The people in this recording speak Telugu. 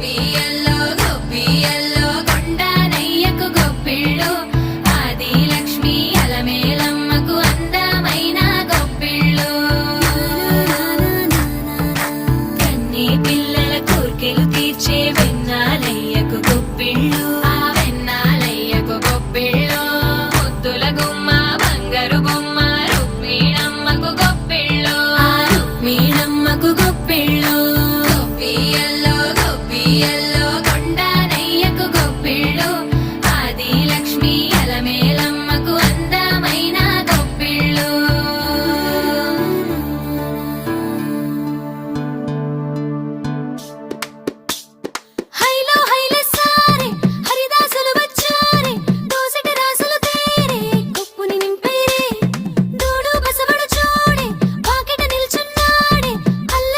గొప్పియల్లో గొప్పియల్లో కొండానయ్యకు గొప్పిళ్ళు ఆది లక్ష్మి అలమేలమ్మకు అందమైన గొప్పిళ్ళు కన్ని పిల్లల కోర్కెలు తీర్చే వెన్నాలయ్యకు గొప్పిళ్ళు ఆ వెన్నాలయ్యకు గొప్పిళ్ళు ముద్దుల గుమ్మ బంగారు బొమ్మ రుక్మిణమ్మకు గొప్పిళ్ళు ఆ రుక్మిణమ్మకు గొప్పిళ్ళు గొప్పియల్లో గొప్పియల్లో